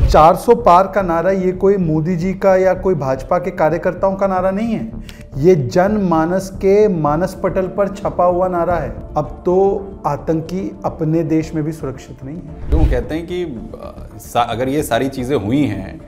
और 400 पार का नारा ये कोई मोदी जी का या कोई भाजपा के कार्यकर्ताओं का नारा नहीं है, ये जनमानस के मानस पटल पर छपा हुआ नारा है। अब तो आतंकी अपने देश में भी सुरक्षित नहीं है। तो कहते हैं कि अगर ये सारी चीज़ें हुई हैं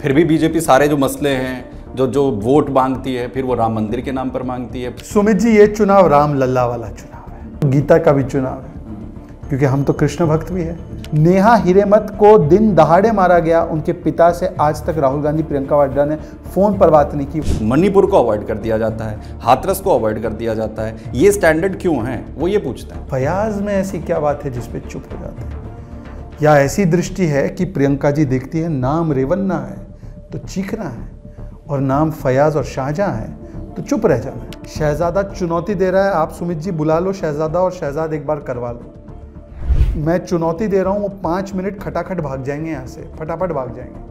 फिर भी बीजेपी सारे जो मसले हैं जो वोट मांगती है फिर वो राम मंदिर के नाम पर मांगती है। सुमित जी, ये चुनाव राम लल्ला वाला चुनाव है, गीता का भी चुनाव है, क्योंकि हम तो कृष्ण भक्त भी है। नेहा हिरेमठ को दिन दहाड़े मारा गया, उनके पिता से आज तक राहुल गांधी प्रियंका वाड्रा ने फोन पर बात नहीं की। मणिपुर को अवॉइड कर दिया जाता है, हाथरस को अवॉइड कर दिया जाता है, ये स्टैंडर्ड क्यों है वो ये पूछते हैं। फयाज में ऐसी क्या बात है जिसपे चुप हो जाते हैं, या ऐसी दृष्टि है कि प्रियंका जी देखती है नाम रेवन्ना है तो चीखना है और नाम फयाज और शाहजहां है तो चुप रह जाना है। शहजादा चुनौती दे रहा है, आप सुमित जी बुला लो शहजादा और शहजाद एक बार करवा लो। मैं चुनौती दे रहा हूँ, वो 5 मिनट खटाखट भाग जाएंगे यहाँ से, फटाफट भाग जाएंगे।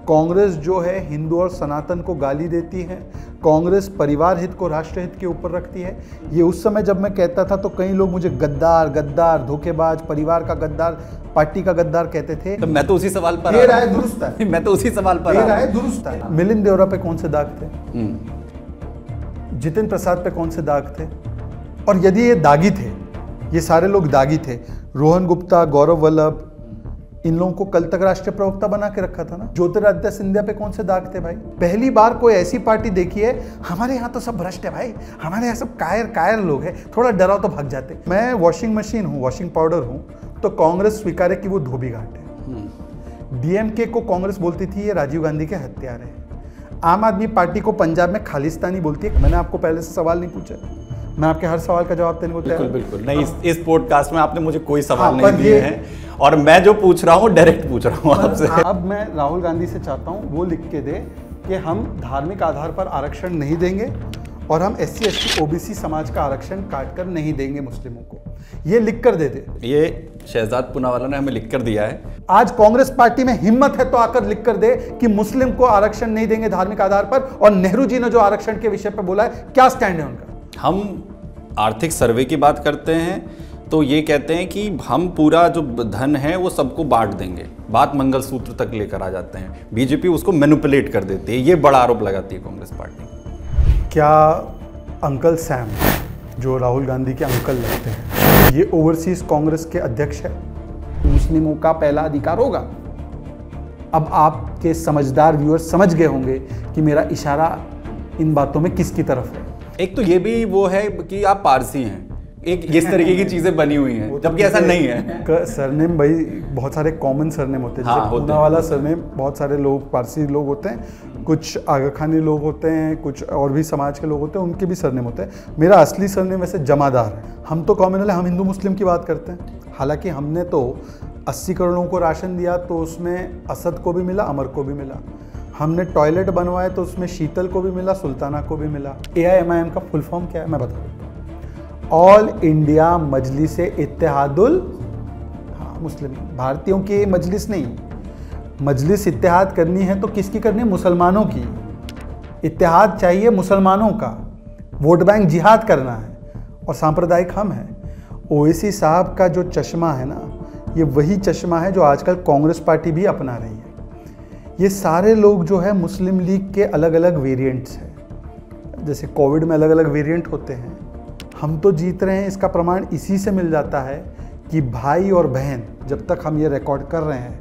कांग्रेस जो है हिंदू और सनातन को गाली देती है, कांग्रेस परिवार हित को राष्ट्र हित के ऊपर रखती है। ये उस समय जब मैं कहता था तो कई लोग मुझे गद्दार गद्दार धोखेबाज परिवार का गद्दार पार्टी का गद्दार कहते थे। तो मैं तो उसी सवाल पर दुरुस्त है मैं तो उसी सवाल पर दुरुस्त है। मिलिंद देवरा पे कौन से दाग थे, जितिन प्रसाद पे कौन से दाग थे, और यदि ये दागी थे, ये सारे लोग दागी थे, रोहन गुप्ता गौरव वल्लभ इन लोगों को कल तक राष्ट्रीय प्रवक्ता बना के रखा था ना। ज्योतिरादित्य सिंधिया पे कौन से दाग थे भाई। पहली बार कोई ऐसी पार्टी देखी है, हमारे यहाँ तो सब भ्रष्ट है भाई, हमारे यहाँ सब कायर लोग हैं, थोड़ा डराओ तो भाग जाते। मैं वॉशिंग मशीन हूँ, वॉशिंग पाउडर हूँ, तो कांग्रेस स्वीकारे कि वो धोबी घाट है। डीएमके को कांग्रेस बोलती थी ये राजीव गांधी के हत्यारे हैं। आम आदमी पार्टी को पंजाब में खालिस्तानी बोलती है। मैंने आपको पहले से सवाल नहीं पूछा, मैं आपके हर सवाल का जवाब देने को तैयार हूं। बिल्कुल नहीं, इस पॉडकास्ट में आपने मुझे कोई सवाल नहीं दिए हैं और मैं जो पूछ रहा हूँ डायरेक्ट पूछ रहा हूँ आपसे। अब मैं राहुल गांधी से चाहता हूँ वो लिख के दे कि हम धार्मिक आधार पर आरक्षण नहीं देंगे और हम SC ST OBC समाज का आरक्षण काट कर नहीं देंगे मुस्लिमों को, ये लिख कर दे दे। ये शहजाद पूनावाला ने हमें लिख कर दिया है। आज कांग्रेस पार्टी में हिम्मत है तो आकर लिख कर दे कि मुस्लिम को आरक्षण नहीं देंगे धार्मिक आधार पर, और नेहरू जी ने जो आरक्षण के विषय पर बोला है क्या स्टैंड है उनका। हम आर्थिक सर्वे की बात करते हैं तो ये कहते हैं कि हम पूरा जो धन है वो सबको बांट देंगे, बात मंगलसूत्र तक लेकर आ जाते हैं। बीजेपी उसको मैनिपुलेट कर देती है, ये बड़ा आरोप लगाती है कांग्रेस पार्टी। क्या अंकल सैम जो राहुल गांधी के अंकल लगते हैं ये ओवरसीज कांग्रेस के अध्यक्ष है? मुस्लिमों का पहला अधिकार होगा। अब आपके समझदार व्यूअर्स समझ गए होंगे कि मेरा इशारा इन बातों में किसकी तरफ है। एक तो ये भी वो है कि आप पारसी हैं, एक इस तरीके की चीजें बनी हुई हैं, जबकि ऐसा नहीं है। सरनेम भाई बहुत सारे कॉमन सरनेम होते हैं, जैसे पूना वाला सरनेम बहुत सारे लोग पारसी लोग होते हैं, कुछ आगा खानी लोग होते हैं, कुछ और भी समाज के लोग होते हैं, उनके भी सरनेम होते हैं। मेरा असली सरनेम वैसे जमादार है। हम तो कॉम्युनल है, हम हिंदू मुस्लिम की बात करते हैं। हालांकि हमने तो 80 करोड़ों को राशन दिया तो उसमें असद को भी मिला, अमर को भी मिला। हमने टॉयलेट बनवाए तो उसमें शीतल को भी मिला, सुल्ताना को भी मिला। AIMIM का फुल फॉर्म क्या है मैं बता दूँ, ऑल इंडिया मजलिस इत्तेहादुल मुस्लिम। भारतीयों की मजलिस नहीं, मजलिस इत्तेहाद करनी है तो किसकी करनी है? मुसलमानों की। इत्तेहाद चाहिए मुसलमानों का, वोट बैंक जिहाद करना है, और सांप्रदायिक हम हैं। ओवैसी साहब का जो चश्मा है ना, ये वही चश्मा है जो आजकल कांग्रेस पार्टी भी अपना रही है। ये सारे लोग जो है मुस्लिम लीग के अलग अलग वेरिएंट्स हैं, जैसे कोविड में अलग अलग वेरिएंट होते हैं। हम तो जीत रहे हैं, इसका प्रमाण इसी से मिल जाता है कि भाई और बहन, जब तक हम ये रिकॉर्ड कर रहे हैं,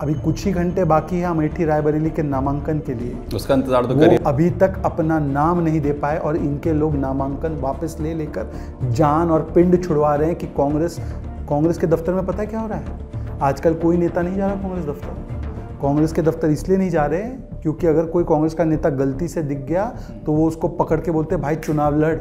अभी कुछ ही घंटे बाकी है अमेठी रायबरेली के नामांकन के लिए, उसका इंतजार तो करिए। अभी तक अपना नाम नहीं दे पाए और इनके लोग नामांकन वापस ले लेकर जान और पिंड छुड़वा रहे हैं कि कांग्रेस के दफ्तर में पता है क्या हो रहा है? आजकल कोई नेता नहीं जा रहा कांग्रेस दफ्तर। कांग्रेस के दफ्तर इसलिए नहीं जा रहे क्योंकि अगर कोई कांग्रेस का नेता गलती से दिख गया तो वो उसको पकड़ के बोलते भाई चुनाव लड़,